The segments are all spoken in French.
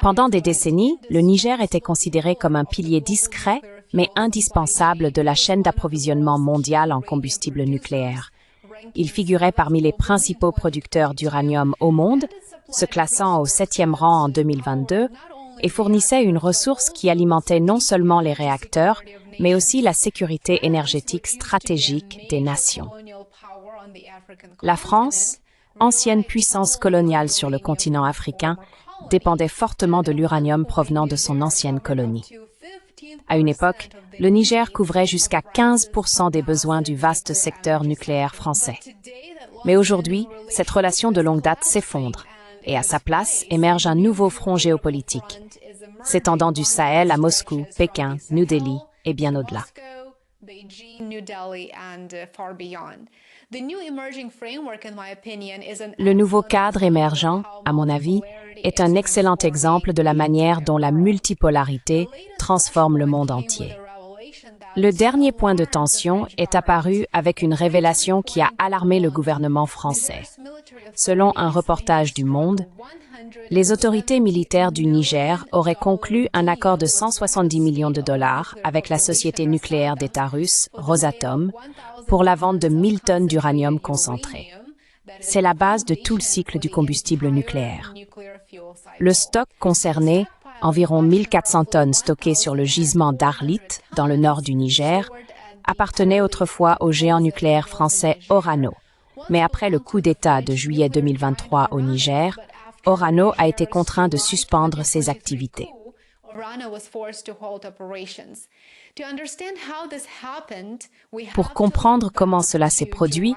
Pendant des décennies, le Niger était considéré comme un pilier discret mais indispensable de la chaîne d'approvisionnement mondiale en combustible nucléaire. Il figurait parmi les principaux producteurs d'uranium au monde, se classant au 7e rang en 2022, et fournissait une ressource qui alimentait non seulement les réacteurs, mais aussi la sécurité énergétique stratégique des nations. La France, ancienne puissance coloniale sur le continent africain, dépendait fortement de l'uranium provenant de son ancienne colonie. À une époque, le Niger couvrait jusqu'à 15% des besoins du vaste secteur nucléaire français. Mais aujourd'hui, cette relation de longue date s'effondre et à sa place émerge un nouveau front géopolitique, s'étendant du Sahel à Moscou, Pékin, New Delhi et bien au-delà. Le nouveau cadre émergent, à mon avis, est un excellent exemple de la manière dont la multipolarité transforme le monde entier. Le dernier point de tension est apparu avec une révélation qui a alarmé le gouvernement français. Selon un reportage du Monde, les autorités militaires du Niger auraient conclu un accord de 170 millions de dollars avec la société nucléaire d'État russe, Rosatom, pour la vente de 1000 tonnes d'uranium concentré. C'est la base de tout le cycle du combustible nucléaire. Le stock concerné, environ 1400 tonnes stockées sur le gisement d'Arlit, dans le nord du Niger, appartenait autrefois au géant nucléaire français Orano. Mais après le coup d'État de juillet 2023 au Niger, Orano a été contraint de suspendre ses activités. Pour comprendre comment cela s'est produit,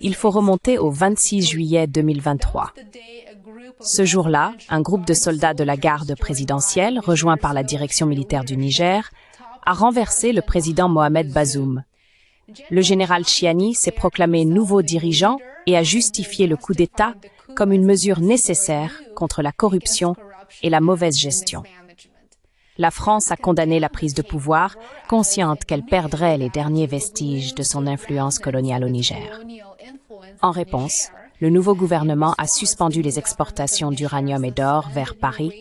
il faut remonter au 26 juillet 2023. Ce jour-là, un groupe de soldats de la garde présidentielle, rejoint par la direction militaire du Niger, a renversé le président Mohamed Bazoum. Le général Chiani s'est proclamé nouveau dirigeant et a justifié le coup d'État comme une mesure nécessaire contre la corruption et la mauvaise gestion. La France a condamné la prise de pouvoir, consciente qu'elle perdrait les derniers vestiges de son influence coloniale au Niger. En réponse, le nouveau gouvernement a suspendu les exportations d'uranium et d'or vers Paris,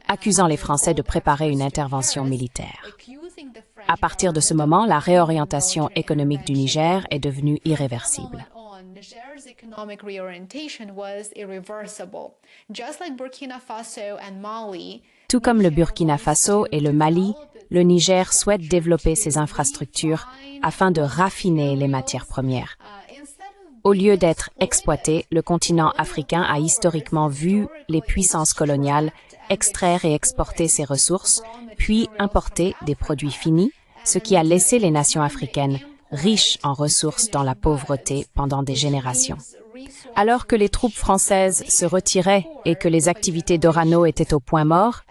accusant les Français de préparer une intervention militaire. À partir de ce moment, la réorientation économique du Niger est devenue irréversible. Tout comme le Burkina Faso et le Mali, le Niger souhaite développer ses infrastructures afin de raffiner les matières premières. Au lieu d'être exploité, le continent africain a historiquement vu les puissances coloniales extraire et exporter ses ressources, puis importer des produits finis, ce qui a laissé les nations africaines riches en ressources dans la pauvreté pendant des générations. Alors que les troupes françaises se retiraient et que les activités d'Orano étaient au point mort,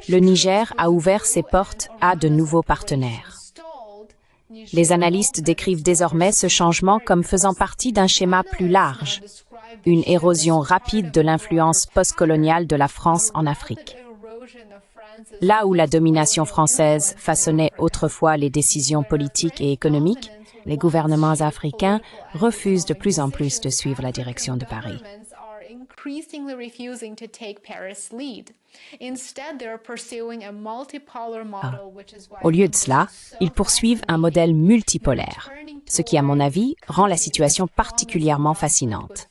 le Niger a ouvert ses portes à de nouveaux partenaires. Les analystes décrivent désormais ce changement comme faisant partie d'un schéma plus large, une érosion rapide de l'influence postcoloniale de la France en Afrique. Là où la domination française façonnait autrefois les décisions politiques et économiques, les gouvernements africains refusent de plus en plus de suivre la direction de Paris. Au lieu de cela, ils poursuivent un modèle multipolaire, ce qui, à mon avis, rend la situation particulièrement fascinante.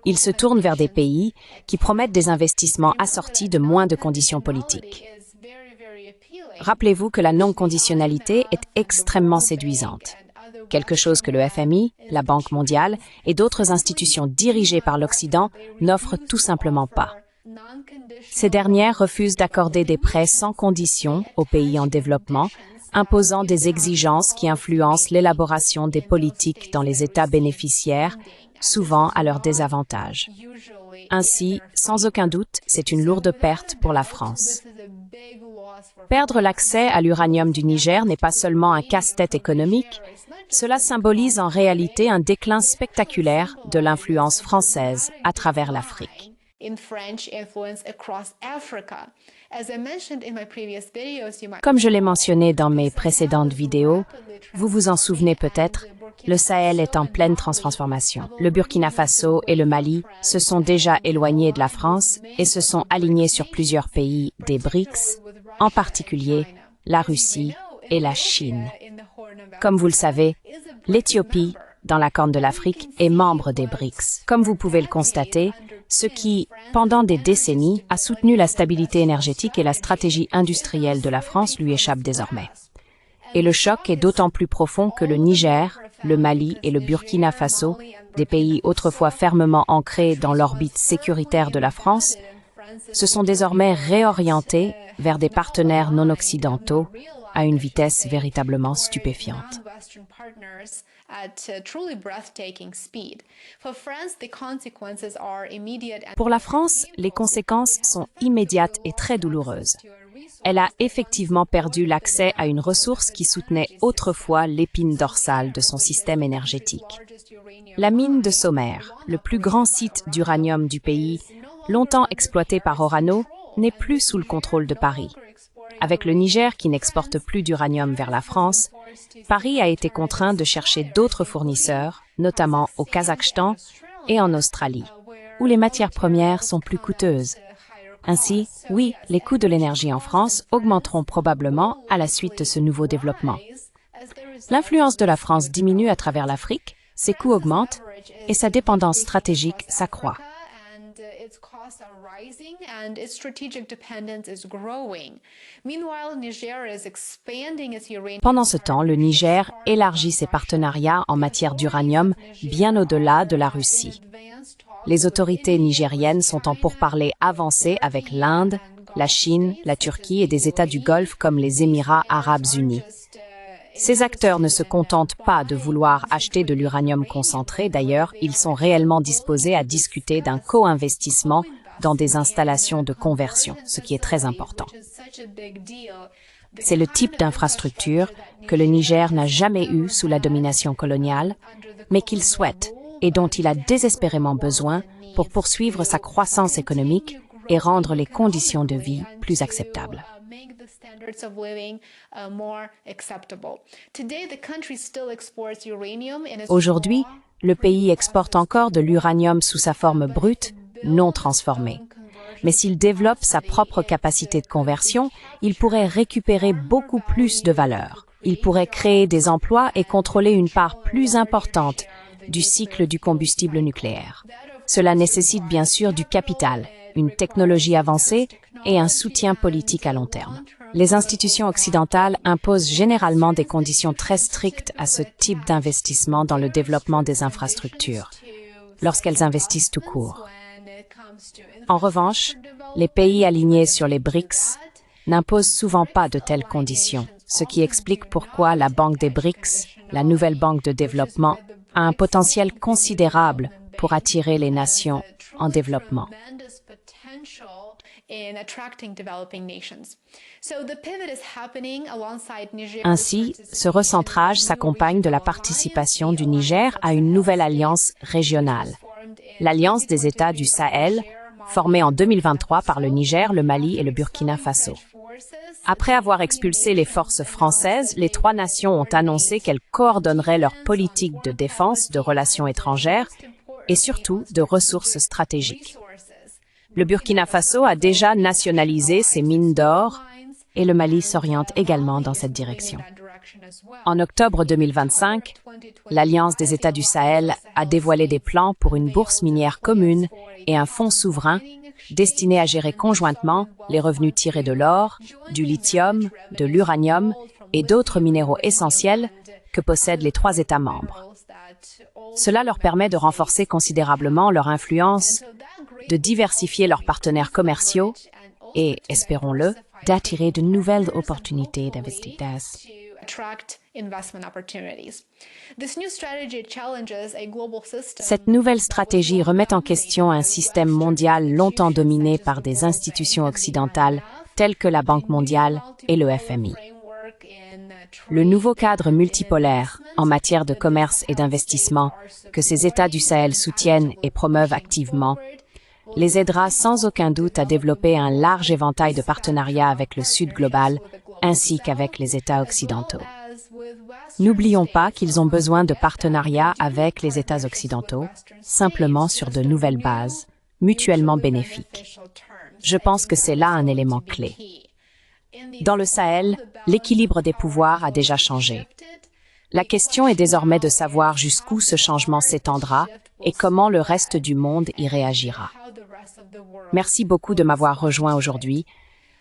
Ils se tournent vers des pays qui promettent des investissements assortis de moins de conditions politiques. Rappelez-vous que la non-conditionnalité est extrêmement séduisante, quelque chose que le FMI, la Banque mondiale et d'autres institutions dirigées par l'Occident n'offrent tout simplement pas. Ces dernières refusent d'accorder des prêts sans conditions aux pays en développement, imposant des exigences qui influencent l'élaboration des politiques dans les États bénéficiaires, souvent à leur désavantage. Ainsi, sans aucun doute, c'est une lourde perte pour la France. Perdre l'accès à l'uranium du Niger n'est pas seulement un casse-tête économique, cela symbolise en réalité un déclin spectaculaire de l'influence française à travers l'Afrique. Comme je l'ai mentionné dans mes précédentes vidéos, vous vous en souvenez peut-être, le Sahel est en pleine transformation. Le Burkina Faso et le Mali se sont déjà éloignés de la France et se sont alignés sur plusieurs pays des BRICS, en particulier la Russie et la Chine. Comme vous le savez, l'Éthiopie, dans la Corne de l'Afrique, est membre des BRICS. Comme vous pouvez le constater, ce qui, pendant des décennies, a soutenu la stabilité énergétique et la stratégie industrielle de la France lui échappe désormais. Et le choc est d'autant plus profond que le Niger, le Mali et le Burkina Faso, des pays autrefois fermement ancrés dans l'orbite sécuritaire de la France, se sont désormais réorientés vers des partenaires non occidentaux à une vitesse véritablement stupéfiante. Pour la France, les conséquences sont immédiates et très douloureuses. Elle a effectivement perdu l'accès à une ressource qui soutenait autrefois l'épine dorsale de son système énergétique. La mine de Sommer, le plus grand site d'uranium du pays, longtemps exploité par Orano, n'est plus sous le contrôle de Paris. Avec le Niger qui n'exporte plus d'uranium vers la France, Paris a été contraint de chercher d'autres fournisseurs, notamment au Kazakhstan et en Australie, où les matières premières sont plus coûteuses. Ainsi, oui, les coûts de l'énergie en France augmenteront probablement à la suite de ce nouveau développement. L'influence de la France diminue à travers l'Afrique, ses coûts augmentent et sa dépendance stratégique s'accroît. Pendant ce temps, le Niger élargit ses partenariats en matière d'uranium bien au-delà de la Russie. Les autorités nigériennes sont en pourparlers avancés avec l'Inde, la Chine, la Turquie et des États du Golfe comme les Émirats arabes unis. Ces acteurs ne se contentent pas de vouloir acheter de l'uranium concentré, d'ailleurs, ils sont réellement disposés à discuter d'un co-investissement dans des installations de conversion, ce qui est très important. C'est le type d'infrastructure que le Niger n'a jamais eu sous la domination coloniale, mais qu'il souhaite et dont il a désespérément besoin pour poursuivre sa croissance économique et rendre les conditions de vie plus acceptables. Aujourd'hui, le pays exporte encore de l'uranium sous sa forme brute, non transformée. Mais s'il développe sa propre capacité de conversion, il pourrait récupérer beaucoup plus de valeur. Il pourrait créer des emplois et contrôler une part plus importante du cycle du combustible nucléaire. Cela nécessite bien sûr du capital, une technologie avancée et un soutien politique à long terme. Les institutions occidentales imposent généralement des conditions très strictes à ce type d'investissement dans le développement des infrastructures, lorsqu'elles investissent tout court. En revanche, les pays alignés sur les BRICS n'imposent souvent pas de telles conditions, ce qui explique pourquoi la Banque des BRICS, la nouvelle banque de développement, a un potentiel considérable pour attirer les nations en développement. Ainsi, ce recentrage s'accompagne de la participation du Niger à une nouvelle alliance régionale, l'Alliance des États du Sahel, formée en 2023 par le Niger, le Mali et le Burkina Faso. Après avoir expulsé les forces françaises, les trois nations ont annoncé qu'elles coordonneraient leur politique de défense, de relations étrangères et surtout de ressources stratégiques. Le Burkina Faso a déjà nationalisé ses mines d'or et le Mali s'oriente également dans cette direction. En octobre 2025, l'Alliance des États du Sahel a dévoilé des plans pour une bourse minière commune et un fonds souverain destiné à gérer conjointement les revenus tirés de l'or, du lithium, de l'uranium et d'autres minéraux essentiels que possèdent les trois États membres. Cela leur permet de renforcer considérablement leur influence, de diversifier leurs partenaires commerciaux et, espérons-le, d'attirer de nouvelles opportunités d'investissement. Cette nouvelle stratégie remet en question un système mondial longtemps dominé par des institutions occidentales telles que la Banque mondiale et le FMI. Le nouveau cadre multipolaire en matière de commerce et d'investissement que ces États du Sahel soutiennent et promeuvent activement les aidera sans aucun doute à développer un large éventail de partenariats avec le Sud global ainsi qu'avec les États occidentaux. N'oublions pas qu'ils ont besoin de partenariats avec les États occidentaux, simplement sur de nouvelles bases, mutuellement bénéfiques. Je pense que c'est là un élément clé. Dans le Sahel, l'équilibre des pouvoirs a déjà changé. La question est désormais de savoir jusqu'où ce changement s'étendra et comment le reste du monde y réagira. Merci beaucoup de m'avoir rejoint aujourd'hui.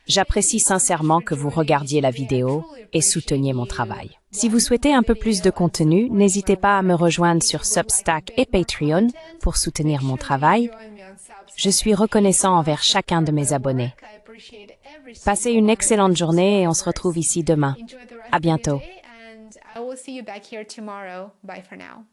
J'apprécie sincèrement que vous regardiez la vidéo et souteniez mon travail. Si vous souhaitez un peu plus de contenu, n'hésitez pas à me rejoindre sur Substack et Patreon pour soutenir mon travail. Je suis reconnaissant envers chacun de mes abonnés. Passez une excellente journée et on se retrouve ici demain. À bientôt. I will see you back here tomorrow. Bye for now.